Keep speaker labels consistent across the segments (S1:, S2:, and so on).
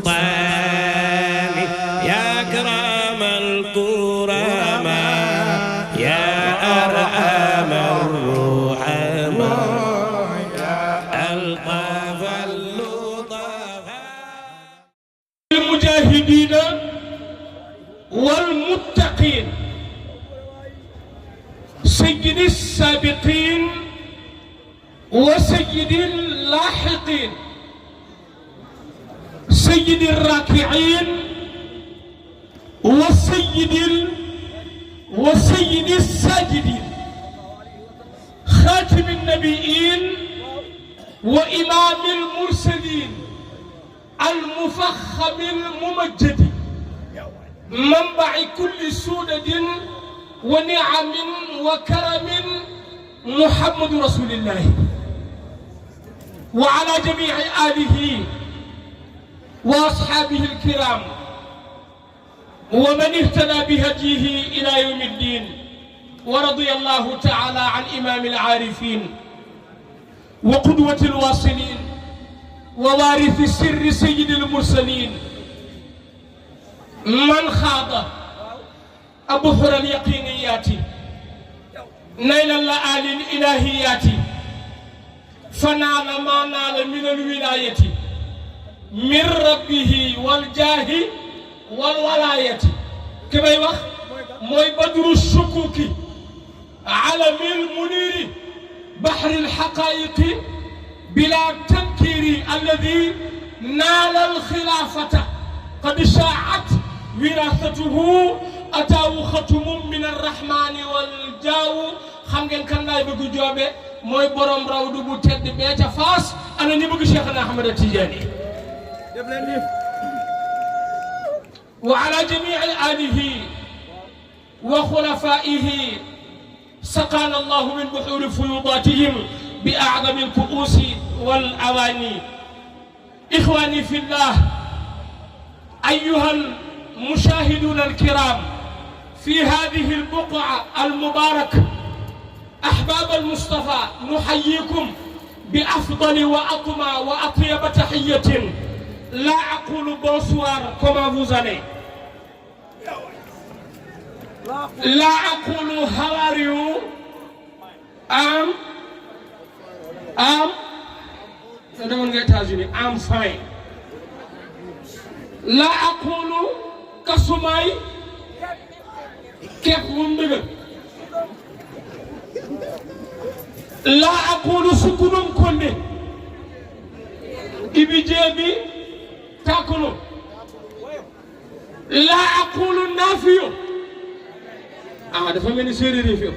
S1: السلطان يا أكرم الكرماء يا أرحم الرحماء يا ألطف اللطفاء
S2: المجاهدين والمتقين سيد السابقين وسيد اللاحقين سيد الراكعين وسيد الساجدين خاتم النبيين وإمام المرسلين المفخم الممجد منبع كل سودة ونعم وكرم محمد رسول الله وعلى جميع آله وأصحابه الكرام ومن اهتدى بهديه إلى يوم الدين ورضي الله تعالى عن إمام العارفين وقدوة الواصلين ووارث سر سيد المرسلين من خاض أبحر اليقينيات نيل اللآل الإلهيات فنال ما نال من الولاية من ربه والجاه والولاية كما يوخ موي بدر الشكوك علم المنير بحر الحقائق بلا تنكير الذي نال الخلافة قد شاعت وراثته أتاه ختم من الرحمن والجاو خمجن كان لاي بغو جوبي موي بروم راودو بو تيد بي تا فاس انا ني بغو شيخنا احمد التجاني وعلى جميع آله وخلفائه سقانا الله من بحور فيوضاتهم بأعظم الكؤوس والأواني إخواني في الله أيها المشاهدون الكرام في هذه البقعة المباركة أحباب المصطفى نحييكم بأفضل وأطمى وأطيب تحية لا أقول bonsoir comment vous allez لا أقول how are you I'm fine لا أقول كسماي كيف مندغ لا أقول سكنم كوني إبي جيبي تاكلوا لا أقول نافيو دفع مني سيري ريفيو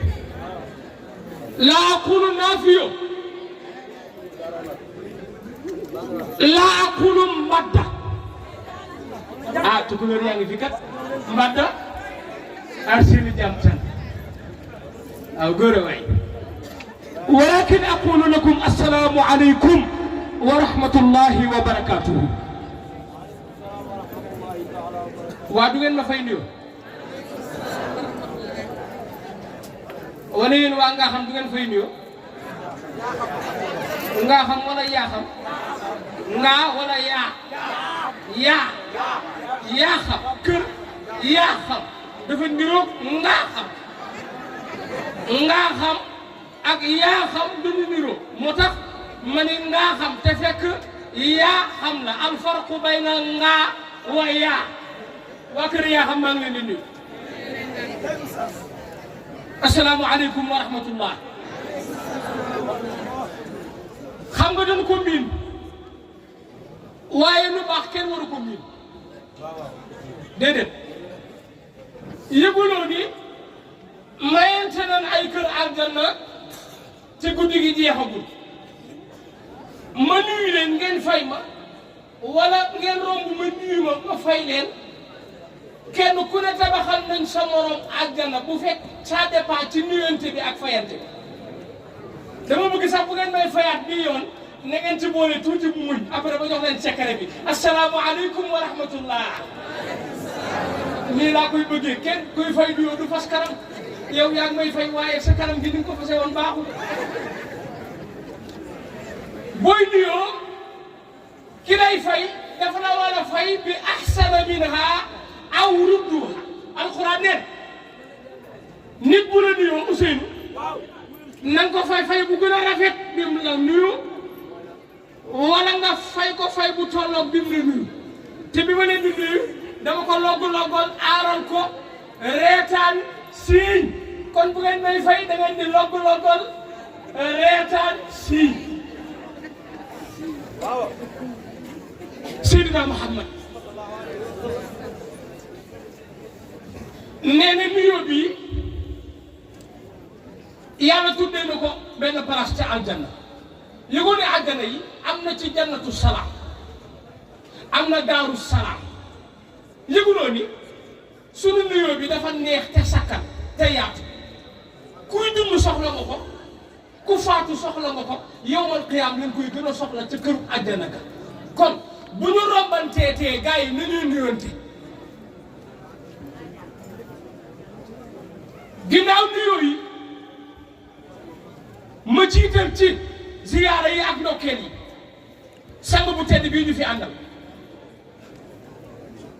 S2: لا أقول نافيو لا أقول مادة تقول لي يعني فيك مادة أرسل جامتان أو قروي ولكن أقول لكم السلام عليكم ورحمة الله وبركاته وادوين ما فاينيو ولين وانغا خم دوين فاينيو nga xam wala yaa xam nga wala yaa xam kër yaa xam dafa niroog nga xam ak yaa xam duñu niroo moo tax ma ne nga xam te fekk yaa xam la al farqu bayna nga wa yaa waa kër yaa xam maa ngi leen di nuyu assalaamu aleykum wa rahmatullah xam nga dañ ko miin waaye lu baax kenn waru ko miin déedéet yëguloo ni mayente nañ ay kër aljanna te guddi gi jeexagul ma nuyu leen ngeen fay ma wala ngeen romb ma nuyu ma fay leen kenn ku ne tabaxal nañ sa morom aljanna bu fekk ça dépend ci nuyante bi ak fayante bi dama bëgg sax bu ngeen may fayaat bii yoon na ngeen ci boole tuuti bu muñ après ba jox leen secret bi assalaamu aleykum wa rahmatullah nii laa koy bëggee kenn kuy fay nuyoo du fas kanam yow yaa ngi may fay waaye sa kanam gi ni nga ko fase woon baaxul booy nuyoo ki lay fay dafa la war a fay bi ahsana minha aw rudduha alxuraan ne nit bu la nuyoo Ousseynou na nga ko fay bu gën a rafet bi mu la nuyu wala nga fay ko fay bu tolloog bi mu la nuyu te bi ma leen di nuyu dama ko loggal aaral ko reetaan siiñ kon bu ngeen may fay da ngeen di loggal reetaan siiñ waaw Seydina Muhammad nee na nuyoo bi yàlla tuddee na ko benn place ca aljanna yëgoo ne aljanna yi am na ci jannatu salaam am na daaru salaam yëguloo ni sunu nuyoo bi dafa neex te sakkan te yaatu kuy dund soxla nga ko ku faatu soxla nga ko yowmal qiyaam leen koy gën a soxla ca këru aljanna ga kon bu ñu rombanteetee gars yi ni ñuy nuyoonte ginnaaw nuyoo yi ma jiital ci ziyaara yi ak ndokkeel yi sang bu tedd bii ñu fi àndal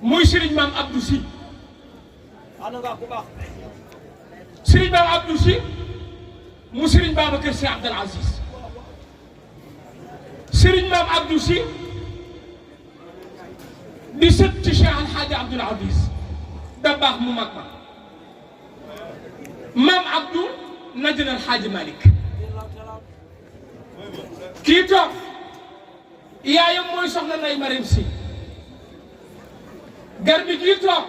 S2: muy Serigne Mame Abdou Sy Serigne Mame Abdou Sy mu Serigne Babacar Sy Abdoul Aziz Serigne Mame Abdou Sy di sët ci Cheikh Al Hadji Abdoul Aziz da baax mu mag ma Mame Abdou Najl Al Hadji Malick kii toog yaayam mooy soxna Nay Marème Sy garbi kii toog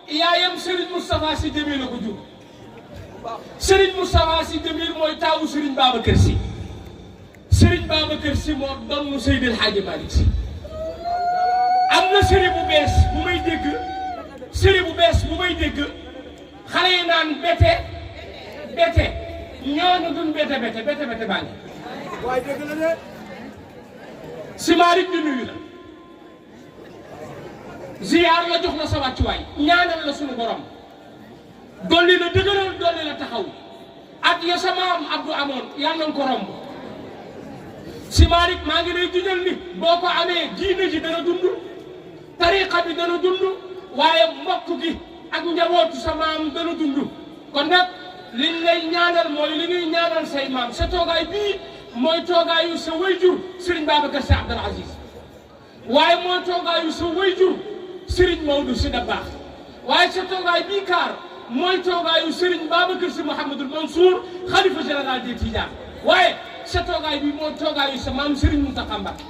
S2: yaayam Serigne Moustapha Sy Jamil la ko jur Serigne Moustapha Sy Jamil mooy taawu Serigne Babacar Sy Serigne Babacar Sy moo doon Seydi El Hadji Malick Sy am na série bu bees bu may dégg xale yi naan bete ñooñu duñ bete baa ngi waaye dégg la de Simarik di nuyu la ziyaar la jox la sa wàccuwaay ñaanal la sunu borom dolli la dëgëral dolli la taxaw at ya sa maam Abdou amoon yàlla na ko romb Simarik maa ngi lay juñal ni boo ko amee diine ji dana dund tariqa bi dana dund waaye mbokk gi ak njabootu sa maam dana dund kon nag liñ lay ñaanal mooy li ñuy ñaanal say maam sa toogaay bii mooy toogaayu sa wayjur Serigne Babacar Sy Abdoul Aziz waaye mooy toogaayu sa wayjur Serigne Maodo Sy Dabakh waaye sa toogaay bii kaar mooy toogaayu Serigne Babacar Sy Mouhamadoul Mansour xalifa général des Tidianes waaye sa toogaay bii mooy toogaayu sa maam Serigne Mountakha Mbacké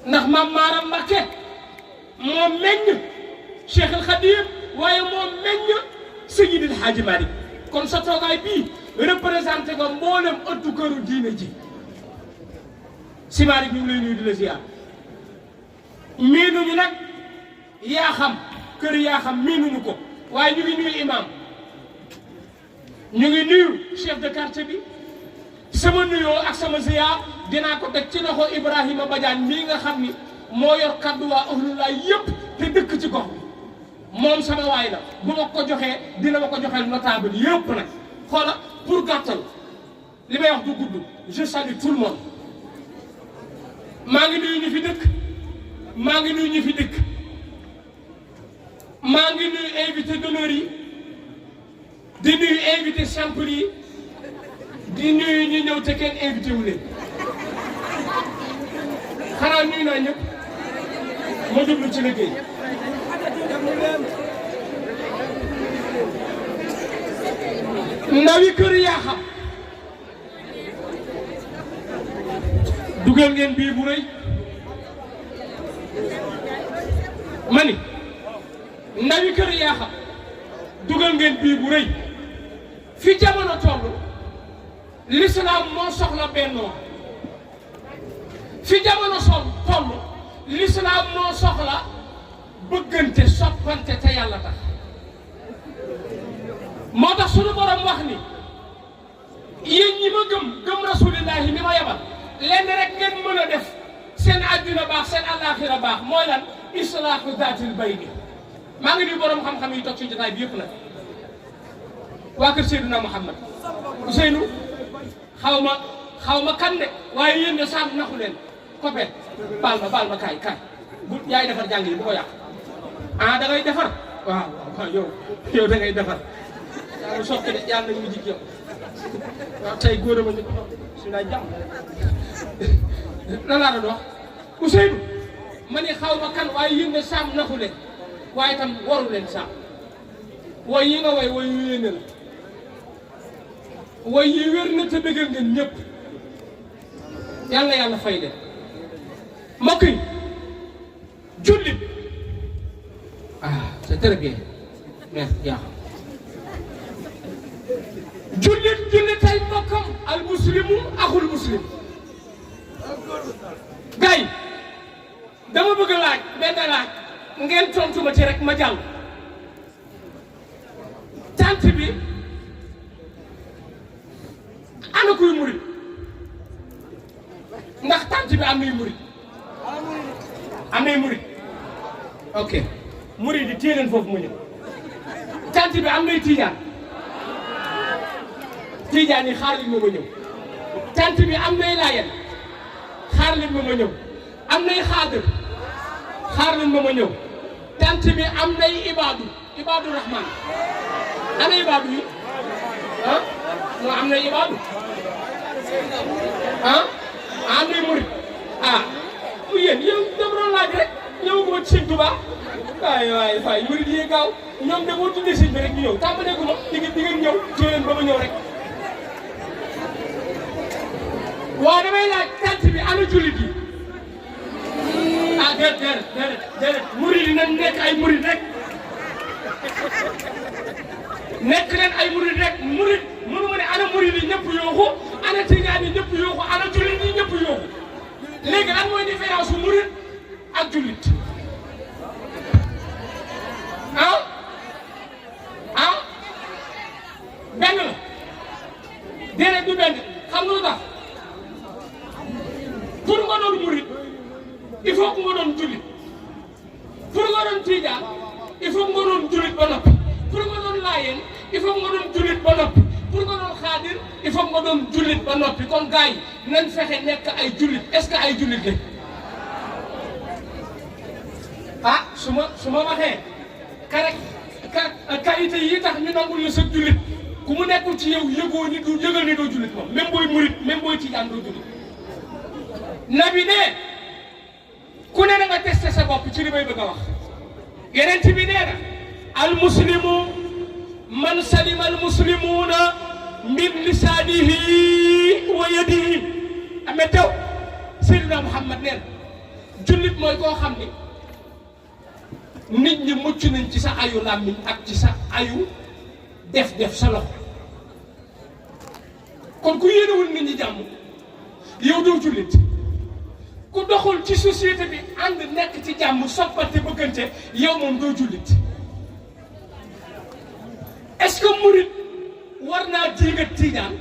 S2: ndax maam Maaram Mbacké moo meññ Cheikh El Khadim waaye moo meññ Seydi El Hadji Malick kon sa toogaay bii représenté nga mboolem ëttu këru diine ji Simarik ñu ngi lay nuyu di la ziar miinuñu nag yaa xam kër yaa xam miinuñu ko waaye ñu ngi nuyu imam ñu ngi nuyu chef de quartier bi sama nuyoo ak sama ziar dinaa ko teg ci loxo Ibrahima Badiane mii nga xam ni moo yor kaddu waa ahlulaay yëpp te dëkk ci gox bi moom sama waay la bu ma ko joxee dina ma ko joxeel notable yëpp nag xoola pour gàttal li may wax du gudd je salue tout le monde maa ngi nuyu ñu fi dëkk maa ngi nuyu ñu fi dëkk maa ngi nuyu invité d'honneur yi di nuyu invité simple yi di nuyu ñu ñëw te kenn invité wu leen xanaa nuyu naa ñëpp ma jublu ci liggéey ndawi kër yaa xam dugal ngeen bii bu rëy ma ni ndawi kër yaa xam dugal ngeen bii bu rëy fi jamono toll l'islam moo soxla bennoo fi jamono toll l'islam moo soxla bëggante soppante te yàlla tax moo tax sunu borom wax ni yéen ñi ma gëm rasulillahi mi ma yabal lenn rek ngeen mën a def seen àddina baax seen àllaaxira baax mooy lan islaahu zaatil bayni maa ngi nuyu borom xam-xam yi toog ci jotaay bi yëpp nag waa kër Seydina Mouhamad Ousseynou xaw ma kan de waaye yéen de sàmm naxu leen copain baal ma kaay bu yaay defar jàng yi bu ko yàq ah da ngay defar waaw yow da ngay defar yaa sokki de yàlla nañu jig yow waaw tey góor a ma ñu ko su naa jàmm la laa doon wax Ousseynou ma ne xaw ma kan waaye yéen ne saam naxu leen waaye tam waru leen saam way yi nga way yu yéene la way yi wér na te bëggal ngeen ñëpp yàlla fay leen mbokk yi jullit c'est très bien merci jaaxal jullit ay mbokkam al muslimu axul muslim gay dama bëgg laaj benn laaj ngeen tontu ma ci rek ma jàll tant bi ana kuy murit ndax tant bi am nay murit ok murit yi téye leen foofu mu ñëw tant bi am nay tiijaan yi xaar leen ma ñëw tant bi am nay laayeen xaar leen ma ñëw am nay xaadir xaar leen ma ñëw tant bi am nay ibaadu rahman ana ibaadu yi non am nay ibaadu am nay murit mu yéen yow dama doon laaj rek ñëwaguma ci Sëñ Tuubaa waay murit yi gaaw ñoom de boo tuddee sëñ bi rek ñu ñëw tàmbalee gu ma di ngeen ñëw ci leen ba ma ñëw rek waaw damay laaj tant bi ana jullit yi déedéet murit yi nañ nekk ay murit rek nekk leen ay murit rek murit mënu ma ne ana murit yi ñëpp yooxu ana tijaan yi ñëpp yooxu ana jullit yi ñëpp yooxu léegi lan mooy différence murit ak jullit benn la déedéet du benn xam nga lu tax pour nga doon murit il faut que nga doon jullit pour nga doon tijaan il faut que nga doon jullit ba noppi pour nga doon laayeen il faut que nga doon jullit ba noppi pour nga doon xaadir il faut que nga doon jullit ba noppi kon gars yi nañ fexe nekk ay jullit est-ce que ay jullit lañ su ma waxee qualité yi tax ñu nangul la sa jullit ku mu nekkul ci yow yëgoo ni du yëgal ni doo jullit moom même booy murit même booy tijaan doo jullit nabi ne ku ne na nga testé sa bopp ci li may bëgg a wax yeneen bi nee na al muslimu man salima al muslimuuna min lisaanihi wa yadihi ame taw Seydina Muhammad nee na jullit mooy koo xam ni nit ñi mucc nañ ci sa ayu làmmiñ ak ci sa ayu def sa loxo kon ku yéenewul nit ñi jàmm yow doo jullit ku doxul ci société bi ànd nekk ci jàmm soppante bëggante yow moom doo jullit est-ce que murit war naa diingat tiijaan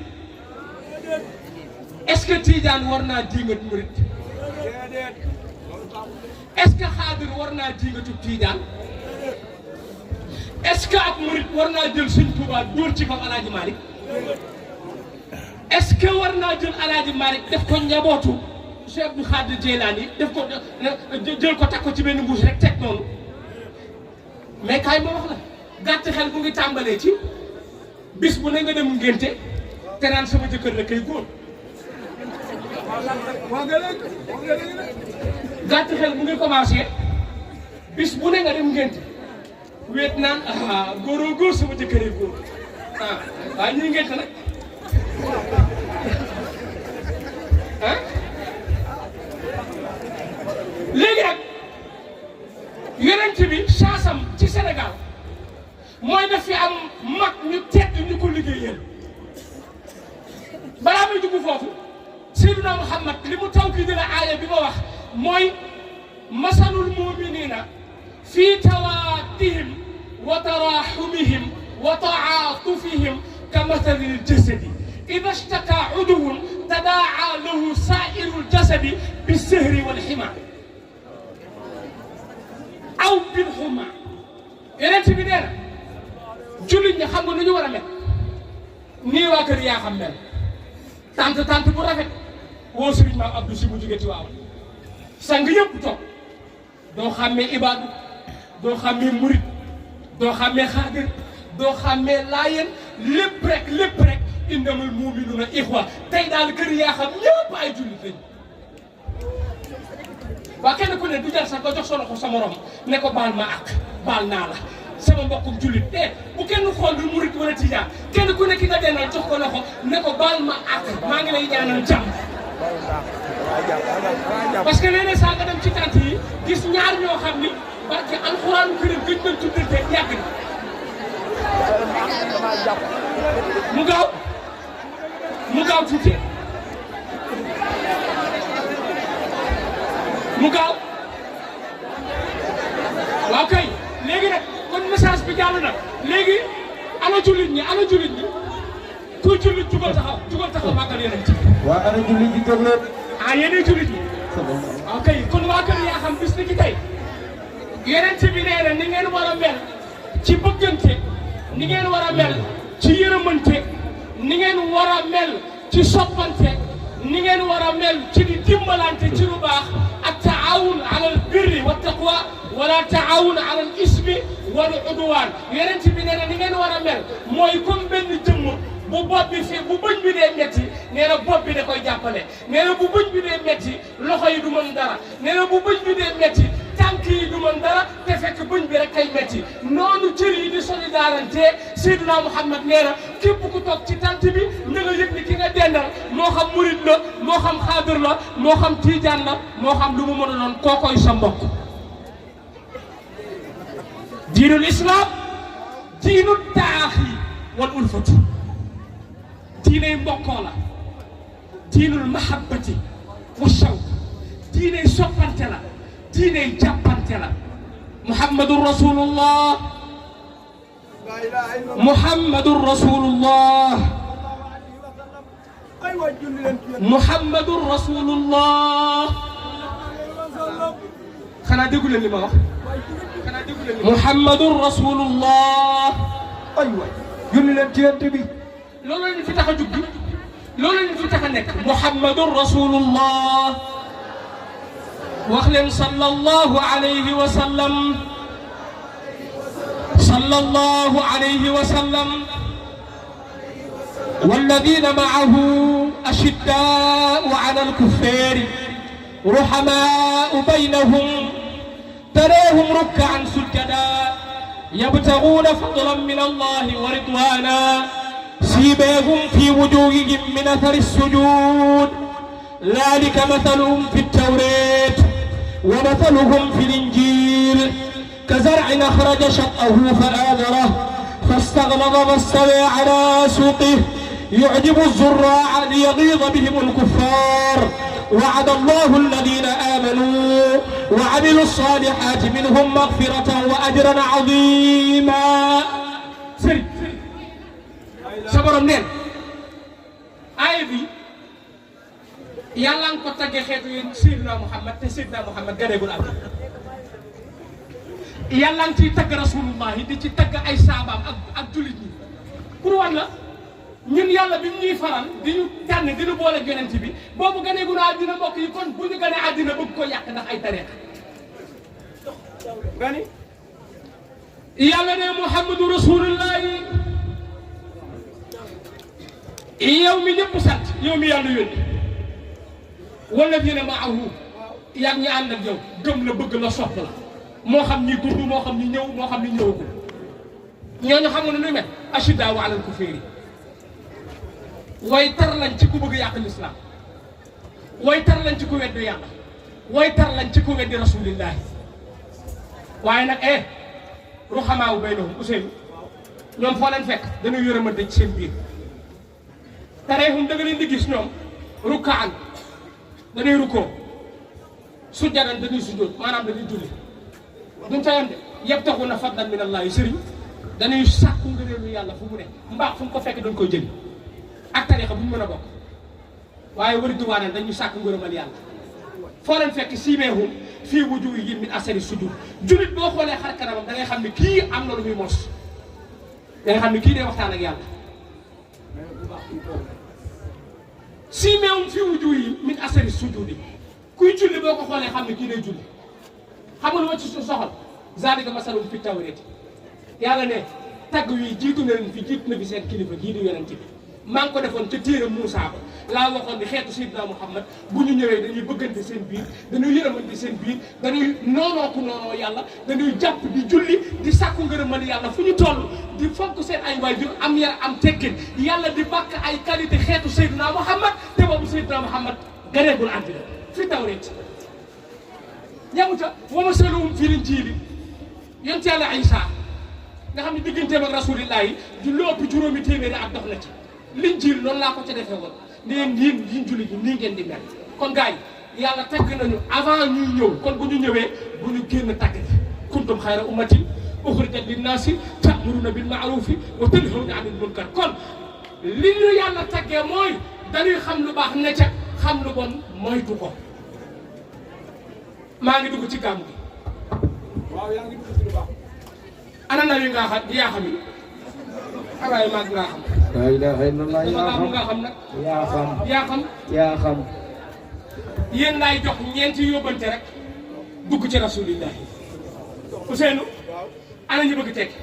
S2: est-ce que tiijaan war naa diingat murit est-ce que xaadir war naa diingatu tiijaan est-ce que ak murit war naa jël Sëñ Tuubaa dóor ci kaw Alaaji Malick est-ce que war naa jël Alaaji Malick def ko njabootu Cheikh Abdou Khadir Jeylaani def ko jël ko teg ko ci benn mbuus rek teg noonu mais kaay ma wax la gàtt xel bu ngi tàmbalee ci bis bu ne nga dem ngénte te naan sama jëkkër la kay góor gàtt xel bu ngi commencé bis bu ne nga dem ngénte wéet naan góoroo góor sama jëkkër góor waaye ñuy ngénte nag léegi nag yonent bi saasam ci Sénégal mooy daf fi am mag ñu tedd ñu ko liggéeyal balaa muy dugg foofu Seydina Muhammad li mu tawkiid la aaya bi ma wax mooy masalul muminina fi tawaddihim wa taraxumihim wa taatufihim ka masalil jasadi ida shtaka uduwun tadaa lahu saairu ljasadi bisahri walxima aw bil xuma yeneen bi nee na jullit ñi xam nga nu ñu war a mel nii waa kër yaa xam mel tant bu rafet woo sëriñ maam Abdou si mu jóge ci waaw sang yëpp toog doo xàmmee ibaadu doo xàmmee murit doo xàmmee xaadir doo xàmmee laayeen lépp rek innamal mu'minuuna ixwa tey daal kër yaa xam ñëpp ay jullit lañ waa kenn ku ne du jar sax nga jox sa loxo sa morom ne ko baal ma ak baal naa la sama mbokkum jullit bu kenn xool du murit wala tijaan kenn ku ne ki nga dennal jox ko loxo ne ko baal ma ak maa ngi lay ñaanal jàmm parce que léeg-léeg saa nga dem ci tànt yi gis ñaar ñoo xam ni barke alxuraanu karim gëj nañ tuddante yàgg na mu gaaw tuuti mu gaaw waaw kay léegi nag kon message bi jàll na léegi ana jullit ñi kuy jullit jugal taxaw màggal yeneen ci
S3: waa ana jullit ñi toog leen
S2: yeneen jullit ñi waaw kay kon waa kër yaa xam bis ni ki tey yeneen ci bi nee na ni ngeen war a mel ci bëggante ni ngeen war a mel ci yërëmante ni ngeen war a mel ci soppante ni ngeen war a mel ci di dimbalante ci lu baax ak taawun alal birri wa taqwa wala taawun alal ismi wal udwan yeneen ci bi nee na ni ngeen war a mel mooy comme benn jëmm bu bopp bi fii bu bëñ bi dee metti nee na bopp bi da koy jàppale nee na bu bëñ bi dee metti loxo yi du mën dara nee na bu bëñ bi dee metti tànk yi du mën dara te fekk bëñ bi rek kay metti noonu cër yi di solidarité Seydina Muhammad nee na képp ku toog ci tant bi na nga yëg ni ki nga dendal moo xam murid la moo xam xaadir la moo xam tiijaan la moo xam lu mu mën a doon kookoy sa mbokk diinul islam diinu taaxi wal ulfati diiney mbokkoo la diinul mahabbati wa shawq diiney soppante la diiney jàppante la muhammadun rasulullah muhammadun rasulullah muhammadun rasulullah xanaa déggu leen li ma wax muhammadun rasulullah
S3: ay waay julli leen ci yent bi
S2: loolu la ñu fi tax a jug loolu la ñu fi tax a nekk muhammadun rasulullah wax leen sallallahu alayhi wa sallam sallallahu alayhi wa sallam والذين معه أشداء على الكفار رحماء بينهم تراهم ركعا سجدا يبتغون فضلا من الله ورضوانا سيماهم في وجوههم من أثر السجود ذلك مثلهم في التوراة ومثلهم في الإنجيل كزرع أخرج شطأه فآذره فاستغلظ فاستوى على سوقه يعجب الزراع ليغيظ بهم الكفار وعد الله الذين آمنوا وعملوا الصالحات منهم مغفرة وأجرا عظيما سري saborom neen aaya bi yàlla nga ko tagge xeetu yéen Seydina Muhammad te Seydina Muhammad ganeegul am yàlla nga ciy tagg rasulullah yi di ci tagg ay saabaam ak jullit ñi pour wan la ñun yàlla bi ñuy faral di ñu tànn di ñu boole yonent bi boobu ganeegul àddina mbokk yi kon bu ñu ganee àddina bëgg ko yàq ndax ay tariixa gani yàlla ne Muhammadu rasulullah yow mi ñëpp sant yow mi yàlla yónni walladina maahu yaa ngi ànd ak yow gëm la bëgg la sopp la moo xam ñi dund moo xam ñi ñëw moo xam ñi ñëwagul ñooñu xamoon na nuy mel ashiddaa'u alal kufaari way tar lañ ci ku bëgg yàq lislaam way tar lañ ci ku weddi yàlla way tar lañ ci ku weddi rasulillahi waaye nag ruhamaa baynahum Ousseynou ñoom foo leen fekk dañuy yërëmante ci seen biir tareehum da nga leen di gis ñoom rukkaan dañuy rukkoo sujjadan dañuy sujjoot maanaam dañuy julli duñ ca yem de yabtaxuuna fadlan min allahi sëriñ dañuy sàkku ngëneelu yàlla fu mu ne mbaax fu mu ko fekk dañ koy jëli ak tariixa bu ñu mën a bokk waaye wari duwaaneen dañuy sàkku ngërëmal yàlla foo leen fekk siimeehum fii wujuuhihim min asari sujud jullit boo xoolee xar kanamam da ngay xam ne kii am na lu muy mos da ngay xam ne kii day waxtaan ak yàlla siimeehum fii wujuuhihim min asari sujudi kuy julli boo ko xoolee xam ne kii day julli xam nga lu ma ci soxal zalika masalum fi tawreeti yàlla ne tagg wi jiitu na leen fi jiitu na fi seen kilifa gii di yonent bi maa ngi ko defoon ca téere Moussa ba laa waxoon ni xeetu Seydina Muhammad bu ñu ñëwee dañuy bëggante seen biir dañuy yërëmante seen biir dañuy noonoo ku noonoo yàlla dañuy jàpp di julli di sàkku ngërëmal yàlla fu ñu toll di fonk seen ay waajur am yar am teggin yàlla di bàkk ay qualité xeetu Seydina Muhammad te boobu Seydina Muhammad gareegul àddina fi tawreet yamuta wa masaluhum fil injiili yonent yàlla Isa nga xam ne digganteem ak rasulillah yi du lu ëpp juróomi téeméeri ak dox na ci l'injiil noonu laa ko ca defee woon neen yéen julli ji nii ngeen di mel kon gars yi yàlla tagg nañu avant ñuy ñëw kon bu ñu ñëwee bu ñu génn tagg ji kuntum xayra ummatin uxrijat linnaasi ta'muruna bil ma'rufi wa tanhawna anil munkar kon li ñu yàlla taggee mooy dañuy xam lu baax ne ca xam lu bon moytu ko maa ngi dugg ci gàmm gi waaw yaa ngi dugg ci lu baax ana na wi ngaa xam yaa xam yi waaye maag ngaa xam
S3: la ilaha illallah
S2: nga xam nag
S3: yaa xam
S2: yaa xam yéen laay jox ñeenti yóbbante rek dugg ci rasulillah Ousseynou ana ñu bëgg tekki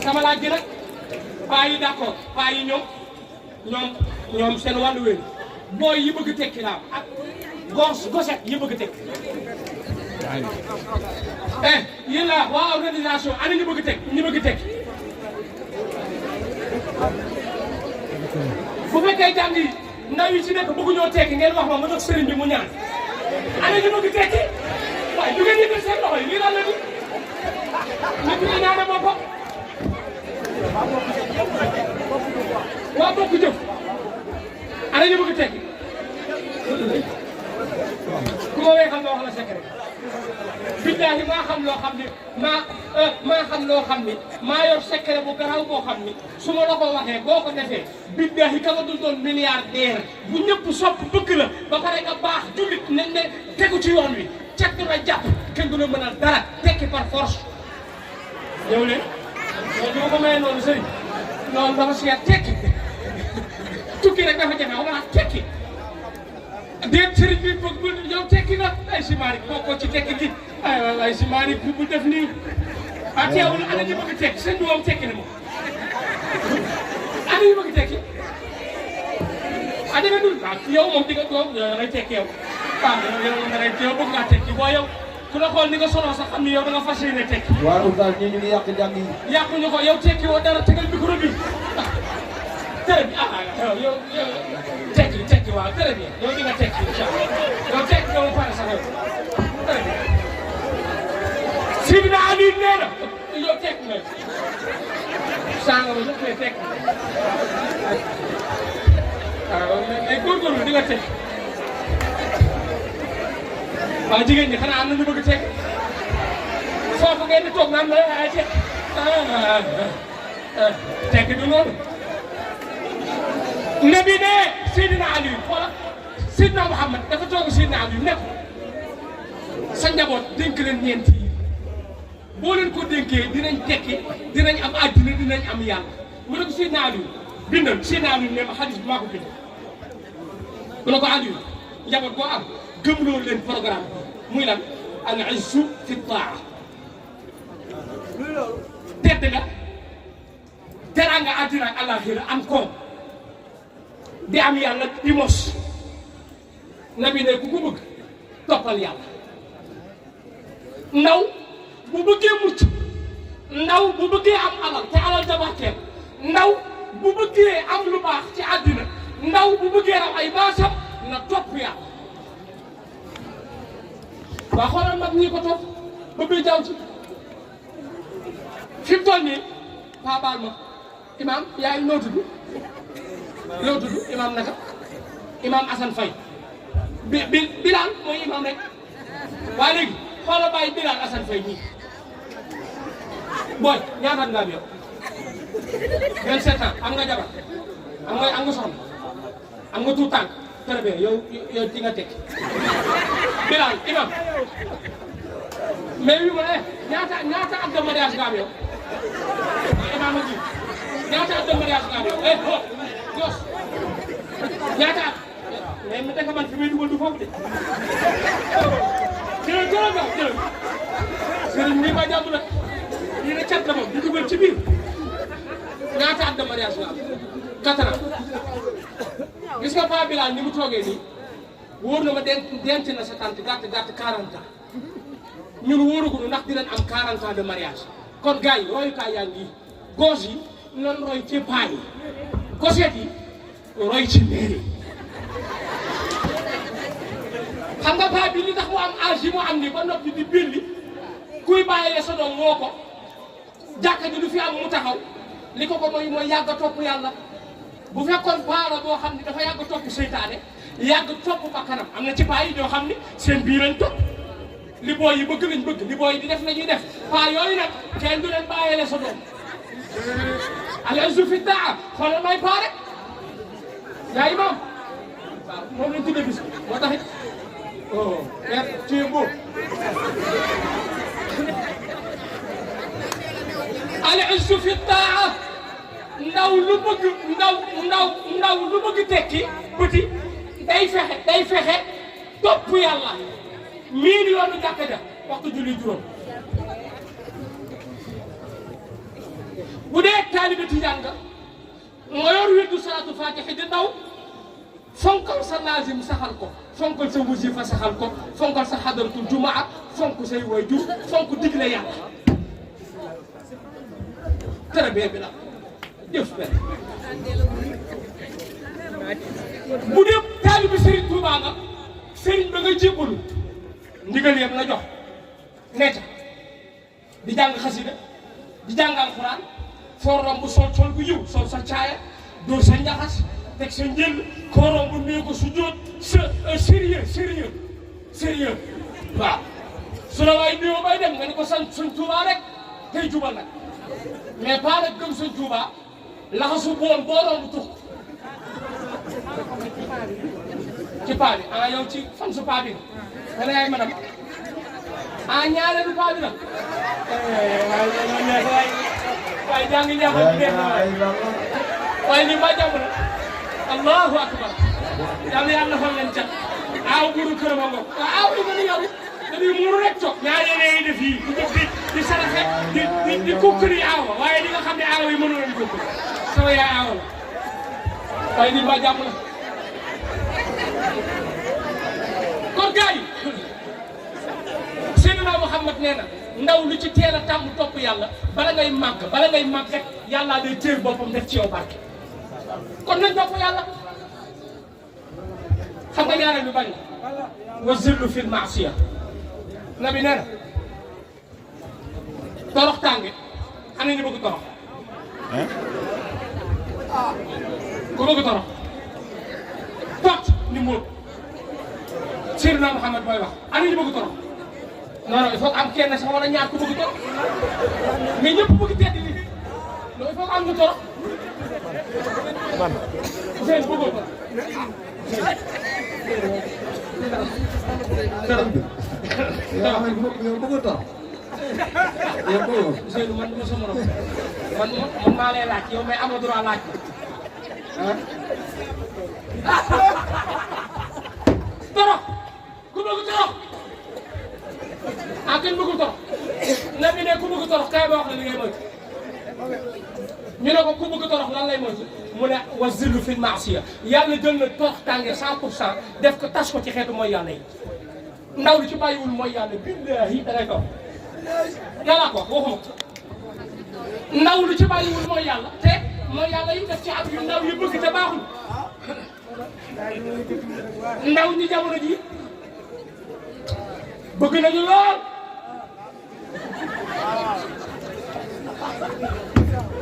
S2: sama laaj gi nag paa yi d'accord paa yi ñoom seen wàllu wéen booy yi bëgg tekki laa ak goset yi bëgg tekki yéen la waa organisation ana ñu bëgg tekki bu fekkee jàng yi ndaw yi ci nekk bëgguñoo tekki ngeen wax ma jox sëriñ bi mu ñaan ana ñu bëgg tekki waaye du ngeen yëgal seen loxo yi lii lan la ni nit ñi ñaane boppam waa bokk jëf ana ñu bëgg tekki ku ma weexal nga wax la secret billaahi maa xam loo xam ni maa xam loo xam ni maa yor secret bu garaaw boo xam ni su ma la ko waxee boo ko defee billaahi ka nga dul doon milliardaire bu ñëpp sopp bëgg la ba pare nga baax jullit ne tegu ci yoon wi càkk na jàpp kenn du la mën a dara tekki par force ñëw leen loolu du ma ko mayee noonu sëriñ loolu dafa seet tekki tukki rek dafa jafe wala tekki déet sëriñ bi bëgg yow tekki nga ay si Malick bokkoo ci tekki gi ay si Malick bu def nii ah teewul ana ñu bëgg tekki sëñ bi moom tekki na moom ana ñu bëgg tekki ah danga dul ah yow moom di nga doon ngay tekki yow yow bëgg ngaa tekki boo yow ku la xool ni nga sonoo sax xam ni yow da nga fas yéene tekki
S3: waaw oustaz ñi ñu ngi yàq jàng yi
S2: yàquñu ko yow tekki woo dara tegal micro bi tere bi yow tekki waaw très bien yow di nga tekki incha allah yow tekki nga ba pare sax yow très bien Sidina Ali nee na yow tekki nga sànga ba sax tekki waaw ay góorgóorlu di nga tekki waaw jigéen ñi xanaa am na ñu bëgg tekki foofu ngeen di toog naan la ay tekki tekki du noonu nabi ne Seydina Aliou xoola Seydina Muhammad dafa toog Seydina Aliou ne ko sa njaboot dénk leen ñeent yi boo leen ko dénkee dinañ tekki dinañ am àddina dinañ am yàlla mu ne ko Seydina Aliou bindal Seydina Aliou ne ma xadis bi maa ko bind mu ne ko Aliou njaboot boo am gëmloo leen programme bi muy lan al izzu fi taa tedd nga teraanga àddina ak àllaaxira am koom di am yàlla di mos nabi ne ku ko bëgg toppal yàlla ndaw bu bëggee mucc ndaw bu bëggee am alal te alal jabarkeel ndaw bu bëggee am lu baax ci àddina ndaw bu bëggee raw ay baasam na topp yàlla waa xoolal mag ñi ko topp ba bay jaww ci fi mu toll nii paa baal ma imaam yaa ngi noo tudd loo tudd imaam naka imaam Assane Faye Bilal mooy imaam rek waaye léegi xoolal bàyyi Bilal Assane Faye nii booy ñaata nga am yow 27 ans am nga jabar am nga soxna am nga tuut tànk très bien yow ci nga tekki Bilal imam mais wi ma ne ñaata at de mariage nga am yow imam a ji ñaata at de mariage nga am yow gos ñaata at mais mi dëkk man fi may dugal du foofu de jëlal gaaw jëlal sëriñ bi ma jàmm la lii ne cat la moom di dugal ci biir ñaata at de mariage la am 4 ans gis nga Paa Bilal ni mu toogee nii wóor na ma denc na sa tante gàtt 40 ans ñun wóoruguñu ndax dinañ am 40 ans de mariage kon gars yi royukaay yaa ngi gos yi nan roy ci paa yi goseet yi roy ci mairie xam nga paa bi li tax mu am âge yi mu am nii ba noppi di billi kuy bàyyee sa doom woo ko jàkka ji du fi am mu taxaw li ko mooy yàgg a topp yàlla bu fekkoon paa la boo xam ne dafa yàgg a topp seytaane yàgg topp bakkanam am na ci paa yi ñoo xam ne seen biir lañ topp li booy yi bëgg lañ bëgg li booy yi di def la ñuy def paa yooyu nag kenn du leen bàyyee sa doom al-izzu fi taa xoolal may paa rek yaa imaam waaw moom lañ tuddee bis moo taxit oh père tu es beau al-izzu fi taa ndaw lu bëgg ndaw lu bëgg tekki petit day fexe topp yàlla miin yoonu jàkka ja waxtu julli juróom bu dee taalibe tijaan nga nga yor wirdu salaatu faatiha di ndaw fonkal sa laazim saxal ko fonkal sa wasifa saxal ko fonkal sa xadaratul jumaa fonk say waajur fonk digle yàlla tere bee bi la jëf benn bu dee taalibe Serigne Touba nga Serigne ba nga jébbalu ndigal yëpp la jox neta di jàng xasida di jàng alxuraan foo romb sol bu yiw sol sa caaya dóor sa njaxas teg sa njël koo romb nuyu ko su jóot sérieux waaw su la waay nuyoo bay dem nga ni ko Sëñ Tuuba rek tey jubal nag mais pas rek gëm Sëñ Tuuba laxasu boon boo romb tux ci paa bi yow ci fan su paa bi nga yaay madam ñaareelu paa bi nag waaye jàngi ñaaxal bi neex na waaye lii maa jàmm na allahu akbar yàlla fal leen cat aaw buru këram a ngoog aaw yi dañuy yow dañuy muuru rek toog ñaari yéen def yi di saraxe di kukkari aawa waaye li nga xam ne aawa yi mënu leen kukkari sama yaay aawa la waaye lii maa jàmm na kon gars yi Seydina Muhammad nee na ndaw lu ci teel a tàmm topp yàlla bala ngay màgg rek yàlla day téer boppam def ci yow barke kon nañ topp yàlla xam nga ñaareel bi bari wa zillu fil maasiya nabi nee na torox tànge xam ne ñu bëgg torox ku bëgg torox toog ni mbóot Seydina Muhammad mooy wax am na ñu bëgg torox non il faut am kenn sax wala ñaar ku bëgg torox mais ñëpp bëgg tedd li non il faut am ñu torox man seen bëggoo torox
S3: yow bëgg torox yow bëgg
S2: Seydou man du sama morom man maa lay laaj yow mais am na droit laaj torox ku bëgg torox kenn bëggul torox nabi ne ku bëgg torox kay ba wax la li ngay moytu ñu ne ko ku bëgg torox lan lay moytu mu ne wa zillu fil maasiya yàlla jël na torox tànge 100% def ko tas ko ci xeetu mooy yàlla yi ndaw li ci bàyyiwul mooy yàlla billahi da ngay ko yàlla ko waxuma ndaw li ci bàyyiwul mooy yàlla te mooy yàlla yi def ci am yu ndaw yu bëgg te baaxul ndaw ñi jamono ji bëgg nañu lool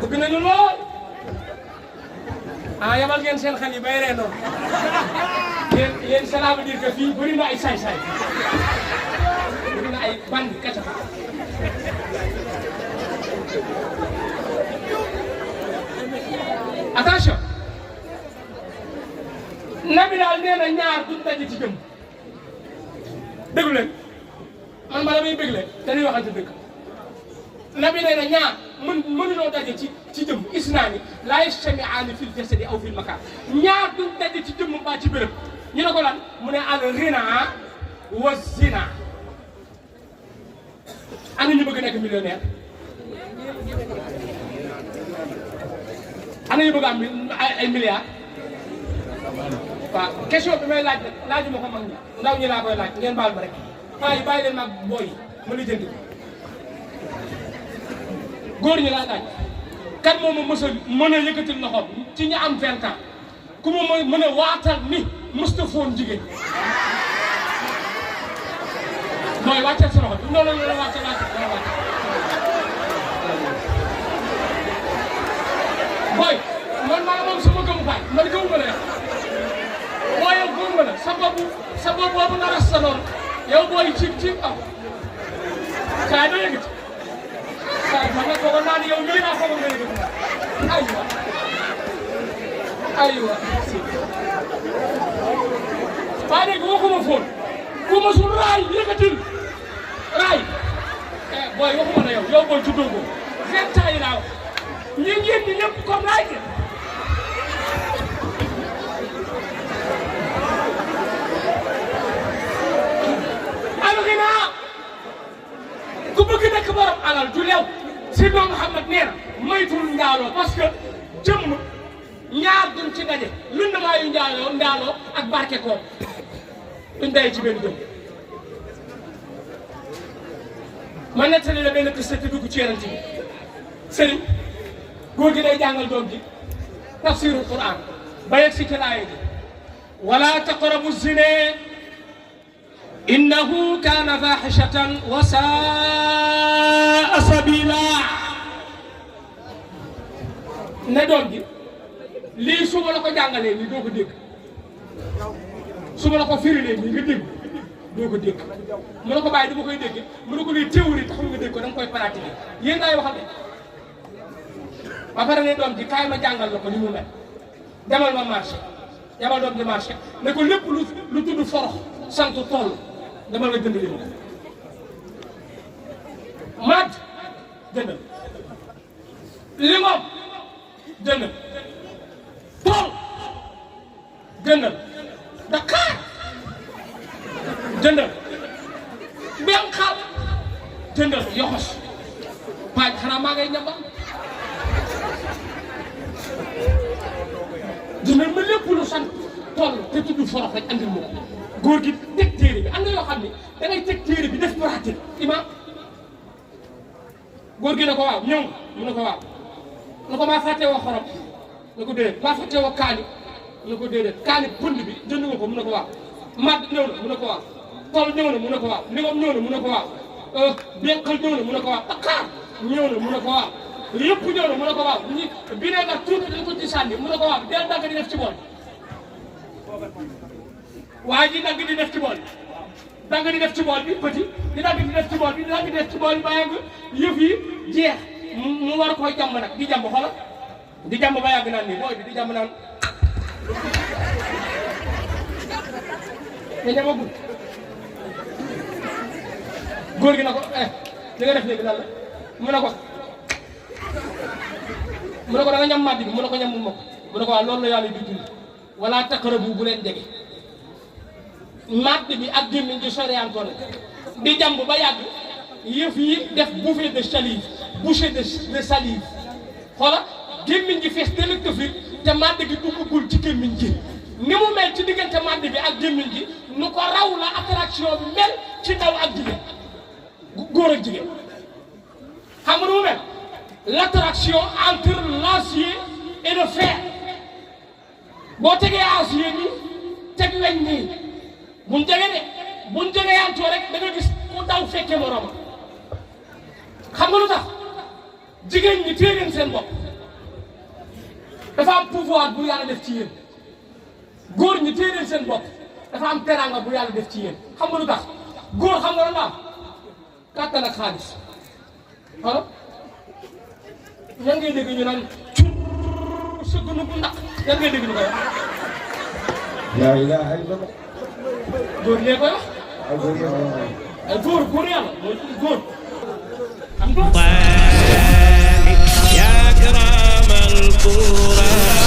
S2: bëgg nañu lool yamal ngeen seen xel yi bay ree noonu yéen cela veut dire que fii bëri na ay saay-saay bëri na ay bandi kacafa attention nabi daal nee na ñaar duñ daje ci jëm déglu leen man may bégle dañuy waxante dëgg nabi nee na ñaar mënuñoo daje ci ci jëmm isnaani laa yajtamiaani fil jasadi aw fil makaan ñaar duñ daje ci jëmm mbaa ci béréb ñu ne ko lan mu ne al ghina wa zina ana ñu bëgg nekk millionnaire ana ñu bëgg am ay milliards waaw question bi may laaj laaju ma ko mag ñi ndaw ñi laa koy laaj ngeen baal ma rek waaye bàyyi leen mag booy ma li jënd ko góor ñi laa laaj kan moom ma mës a mën a yëkkatil loxoom ci ñu am 20 ans ku ma mën a waatal ni mësta foon jigéen mooy wàccal sa loxo bi noonu la wàccal booy man maa moom sama gëmukaay man gëmuma la yow booy yow gëmuma la sa bopp boobu nga ras sa noonu yow booy ci am kaay doo yëgati kaay ma nga foogoon naa ni yow lii naa foogoon nga yëgati aywa waa dégg waxuma foon ku ma su raay yëkkatil raay booy waxuma la yow booy tuddoo ko 20 ans yi laa wax ñi ngeen ñi ñëpp comme laay ke alxina ku bëgg nekk borom alal du lew si doon Muhammad nee na maytul njaaloo parce que jëmm ñaar duñ ci daje lu na maa yu njaaloo ak barke koo duñ daje ci benn jëmm ma nettali la benn piste te dugg ci yeneen bi sëriñ góor gi day jàngal doom ji tafsirul Quran ba yegg si ci laaya ji wala taqrabu zina innahu kaana faaxishatan wa saa sabila ne doom ji lii su ma la ko jàngalee nii doo ko dégg su ma la ko firilee nii nga dégg doo ko dégg mu ne ko bàyyi dama koy dégg mu ne ko lii théorie taxul nga dégg ko da nga koy pratiquer yéen daay waxal de ba pare ne doom ji kaay ma jàngal la ko ni mu mel demal ma marché demal doom ji marché ne ko lépp lu tudd forox sant tool demal nga jënd li ma maat jëndal limon jëndal tool jëndal Dakar jëndal benn xaal jëndal yoxos paaj xanaa maa ngay ñambal jëndal ma lépp lu sant tool te tudd forox rek andil ma ko góor gi teg téere bi am na yoo xam ne da ngay teg téere bi def pratique imam góor gi ne ko waaw ñëw mu ne ko waaw ne ko maa fàtte woo xorom ne ko déedéet maa fàtte woo kaani mu ne ko déedéet kaani pënd bi jënd nga ko mu ne ko waaw madd ñëw na mu ne ko waaw tool ñëw na mu ne ko waaw limam ñëw na mu ne ko waaw benqal ñëw na mu ne ko waaw Dakar ñëw na mu ne ko waaw yëpp ñëw na mu ne ko waaw bi ne nga tuuti dañ ko ci sànni mu ne ko waaw del dagg di def ci bool waa ji dagg di def ci bool dagg di def ci bool bi petit di dagg di def ci bool bi di dagg di def ci bool bi ba yàgg yëf yi jeex mu war koy jàmb nag di jàmb xoolal di jàmb ba yàgg naan nii booy bi di jàmb naan te ñamagul góor gi na ko li nga def léegi lan la mu ne ko da nga ñam màdd bi mu ne ko ñam mu mokk mu ne ko waaw loolu la yàlla di dund wala taqrabu bu leen jege màdd bi ak gémmiñ gi soriantoo na di jàmb ba yàgg yëf yi def bouffée de salive bouchée de salive xoola gémmiñ gi fees dell ak te màdd gi duggagul ci gémmiñ gi ni mu mel ci diggante màdd bi ak gémmiñ gi nu ko raw la attraction bi mel ci ndaw ak jigéen góor ak jigéen xam nga nu mu mel l'attraction entre l'acier et le fer boo tegee acier nii teg weñ nii buñ jege de buñ jege yantoo rek da nga gis ku daw fekke moroma xam nga lu tax jigéen ñi téye leen seen bopp dafa am pouvoir bu yàlla def ci yéen góor ñi téye leen seen bopp dafa am teranga bu yàlla def ci yéen xam nga lu tax góor xam nga lan la am kàttan ak xaalis ah yan ngay dégg ñu naan cur sa gënu bu ndax yan ngay dégg ñu koy wax.
S3: yaa ilaha illallah.
S2: góor ñee koy wax. ay góor yàlla mooy góor. am
S1: غفورا